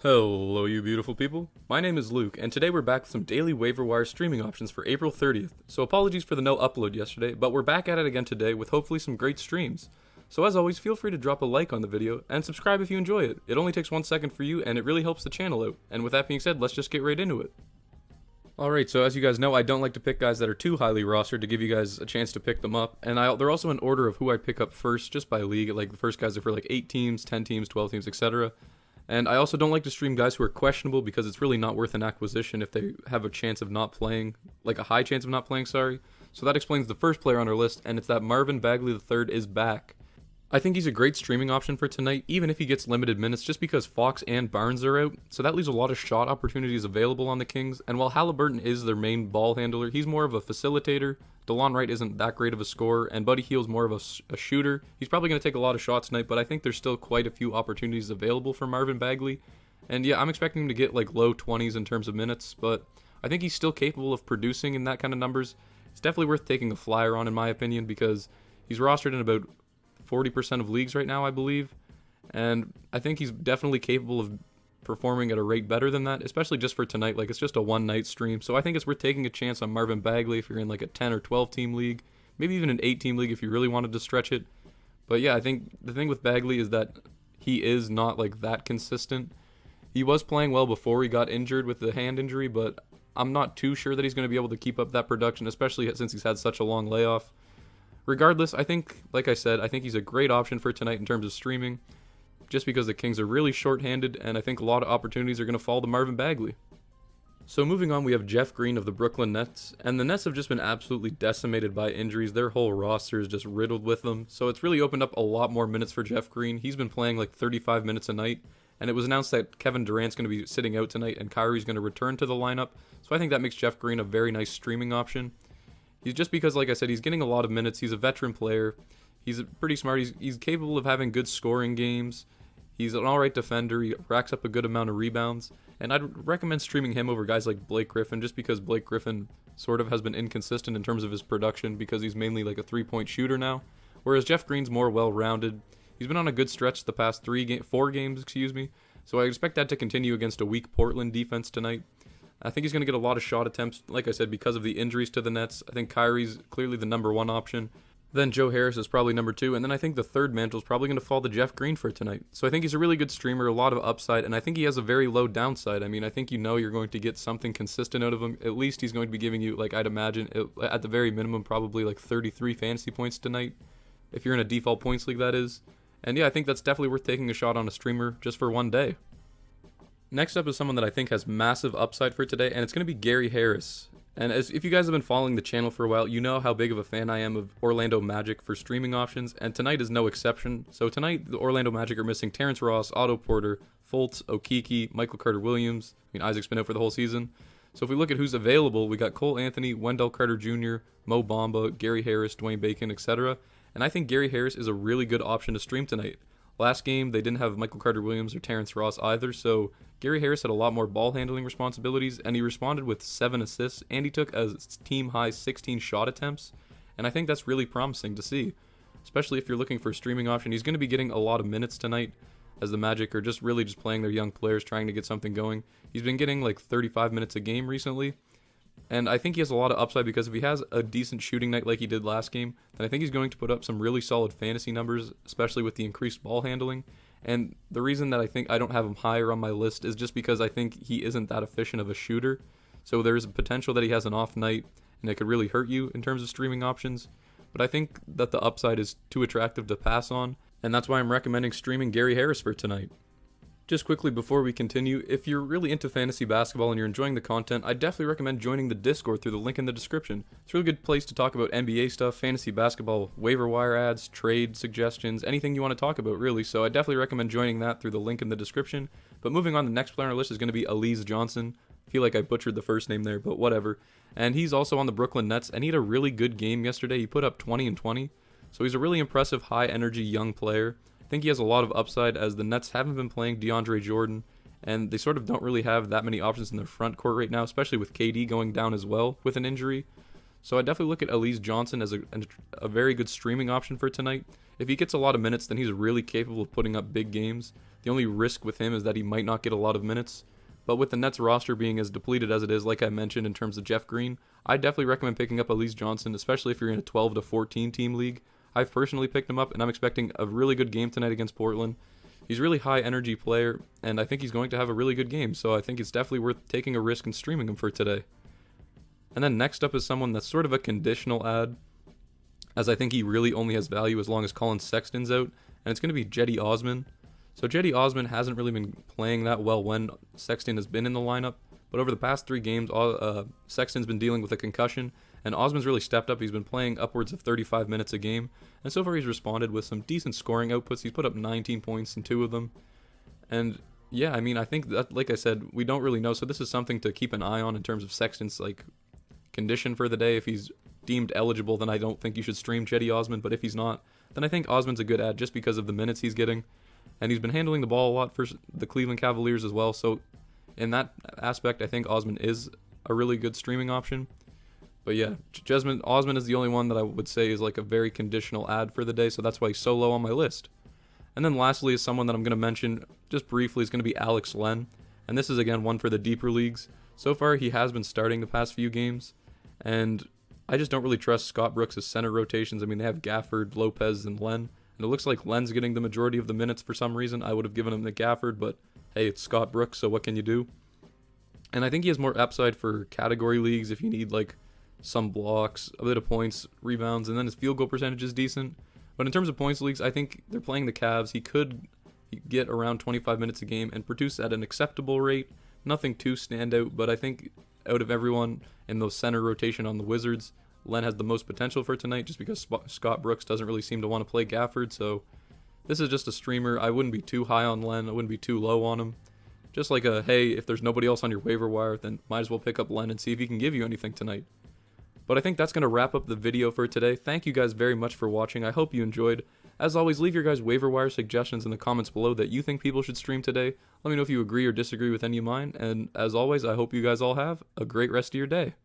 Hello, you beautiful people. My name is Luke, and today we're back with some daily waiver wire streaming options for April 30th. So apologies for the no upload yesterday, but we're back at it again today with hopefully some great streams. So as always, feel free to drop a like on the video and subscribe if you enjoy it. It only takes 1 second for you, and it really helps the channel out. And with that being said, let's just get right into it. Alright, so as you guys know, I don't like to pick guys that are too highly rostered to give you guys a chance to pick them up. And they're also in order of who I pick up first, just by league. Like the first guys are for like 8 teams, 10 teams, 12 teams, etc. And I also don't like to stream guys who are questionable because it's really not worth an acquisition if they have a chance of not playing, like a high chance of not playing, sorry. So that explains the first player on our list, and it's that Marvin Bagley III is back. I think he's a great streaming option for tonight, even if he gets limited minutes, just because Fox and Barnes are out, so that leaves a lot of shot opportunities available on the Kings, and while Halliburton is their main ball handler, he's more of a facilitator. DeLon Wright isn't that great of a scorer, and Buddy Hield's more of a shooter. He's probably going to take a lot of shots tonight, but I think there's still quite a few opportunities available for Marvin Bagley, and yeah, I'm expecting him to get like low 20s in terms of minutes, but I think he's still capable of producing in that kind of numbers. It's definitely worth taking a flyer on, in my opinion, because he's rostered in about 40% of leagues right now, I believe, and I think he's definitely capable of performing at a rate better than that, especially just for tonight. Like, it's just a one night stream, so I think it's worth taking a chance on Marvin Bagley if you're in like a 10 or 12 team league, maybe even an 8 team league if you really wanted to stretch it. But yeah, I think the thing with Bagley is that he is not like that consistent. He was playing well before he got injured with the hand injury, but I'm not too sure that he's going to be able to keep up that production, especially since he's had such a long layoff. Regardless, I think, like I said, I think he's a great option for tonight in terms of streaming, just because the Kings are really short-handed, and I think a lot of opportunities are going to fall to Marvin Bagley. So moving on, we have Jeff Green of the Brooklyn Nets, and the Nets have just been absolutely decimated by injuries. Their whole roster is just riddled with them, so it's really opened up a lot more minutes for Jeff Green. He's been playing like 35 minutes a night, and it was announced that Kevin Durant's going to be sitting out tonight, and Kyrie's going to return to the lineup, so I think that makes Jeff Green a very nice streaming option. He's just because, like I said, he's getting a lot of minutes. He's a veteran player. He's pretty smart. He's capable of having good scoring games. He's an alright defender. He racks up a good amount of rebounds. And I'd recommend streaming him over guys like Blake Griffin, just because Blake Griffin sort of has been inconsistent in terms of his production because he's mainly like a three-point shooter now. Whereas Jeff Green's more well-rounded. He's been on a good stretch the past 4 games, So I expect that to continue against a weak Portland defense tonight. I think he's going to get a lot of shot attempts, like I said, because of the injuries to the Nets. I think Kyrie's clearly the number 1 option. Then Joe Harris is probably number 2. And then I think the third mantle is probably going to fall to Jeff Green for tonight. So I think he's a really good streamer, a lot of upside, and I think he has a very low downside. I mean, I think you're going to get something consistent out of him. At least he's going to be giving you, like I'd imagine, at the very minimum, probably like 33 fantasy points tonight. If you're in a default points league, that is. And yeah, I think that's definitely worth taking a shot on a streamer just for one day. Next up is someone that I think has massive upside for today, and it's going to be Gary Harris. And if you guys have been following the channel for a while, you know how big of a fan I am of Orlando Magic for streaming options, and tonight is no exception. So tonight, the Orlando Magic are missing Terrence Ross, Otto Porter, Fultz, Okeke, Michael Carter-Williams. I mean, Isaac's been out for the whole season. So if we look at who's available, we got Cole Anthony, Wendell Carter Jr., Mo Bamba, Gary Harris, Dwayne Bacon, etc. And I think Gary Harris is a really good option to stream tonight. Last game, they didn't have Michael Carter-Williams or Terrence Ross either, so Gary Harris had a lot more ball handling responsibilities, and he responded with 7 assists, and he took a team-high 16 shot attempts, and I think that's really promising to see, especially if you're looking for a streaming option. He's going to be getting a lot of minutes tonight, as the Magic are just playing their young players, trying to get something going. He's been getting like 35 minutes a game recently, and I think he has a lot of upside because if he has a decent shooting night like he did last game, then I think he's going to put up some really solid fantasy numbers, especially with the increased ball handling. And the reason that I think I don't have him higher on my list is just because I think he isn't that efficient of a shooter. So there's a potential that he has an off night, and it could really hurt you in terms of streaming options. But I think that the upside is too attractive to pass on, and that's why I'm recommending streaming Gary Harris for tonight. Just quickly before we continue, if you're really into fantasy basketball and you're enjoying the content, I definitely recommend joining the Discord through the link in the description. It's a really good place to talk about NBA stuff, fantasy basketball, waiver wire ads, trade suggestions, anything you want to talk about really, so I definitely recommend joining that through the link in the description. But moving on, the next player on our list is going to be Elise Johnson. I feel like I butchered the first name there, but whatever. And he's also on the Brooklyn Nets, and he had a really good game yesterday. He put up 20 and 20, so he's a really impressive high-energy young player. I think he has a lot of upside as the Nets haven't been playing DeAndre Jordan, and they sort of don't really have that many options in their front court right now, especially with KD going down as well with an injury. So I definitely look at Elise Johnson as a very good streaming option for tonight. If he gets a lot of minutes, then he's really capable of putting up big games. The The only risk with him is that he might not get a lot of minutes. But with the Nets roster being as depleted as it is, like I mentioned in terms of Jeff Green, I definitely recommend picking up Elise Johnson, especially if you're in a 12 to 14 team league. I've personally picked him up, and I'm expecting a really good game tonight against Portland. He's a really high energy player, and I think he's going to have a really good game, so I think it's definitely worth taking a risk and streaming him for today. And then next up is someone that's sort of a conditional ad, as I think he really only has value as long as Colin Sexton's out, and it's going to be Jetty Osman. So Jetty Osman hasn't really been playing that well when Sexton has been in the lineup, but over the past 3 games, Sexton's been dealing with a concussion, and Osman's really stepped up. He's been playing upwards of 35 minutes a game, and so far he's responded with some decent scoring outputs. He's put up 19 points in 2 of them, and yeah, I mean, I think that, like I said, we don't really know, so this is something to keep an eye on in terms of Sexton's condition for the day. If he's deemed eligible, then I don't think you should stream Jetty Osman, but if he's not, then I think Osman's a good ad just because of the minutes he's getting. And he's been handling the ball a lot for the Cleveland Cavaliers as well. So in that aspect, I think Osman is a really good streaming option. But yeah, Osman is the only one that I would say is a very conditional ad for the day. So that's why he's so low on my list. And then lastly is someone that I'm going to mention just briefly is going to be Alex Len. And this is again one for the deeper leagues. So far he has been starting the past few games. And I just don't really trust Scott Brooks' center rotations. I mean, they have Gafford, Lopez, and Len. And it looks like Len's getting the majority of the minutes for some reason. I would have given him to Gafford, but hey, it's Scott Brooks, so what can you do? And I think he has more upside for category leagues if you need some blocks, a bit of points, rebounds, and then his field goal percentage is decent. But in terms of points leagues, I think they're playing the Cavs. He could get around 25 minutes a game and produce at an acceptable rate. Nothing too standout, but I think out of everyone in those center rotation on the Wizards, Len has the most potential for tonight just because Scott Brooks doesn't really seem to want to play Gafford. So this is just a streamer. I wouldn't be too high on Len. I wouldn't be too low on him. Just hey, if there's nobody else on your waiver wire, then might as well pick up Len and see if he can give you anything tonight. But I think that's going to wrap up the video for today. Thank you guys very much for watching. I hope you enjoyed. As always, leave your guys' waiver wire suggestions in the comments below that you think people should stream today. Let me know if you agree or disagree with any of mine. And as always, I hope you guys all have a great rest of your day.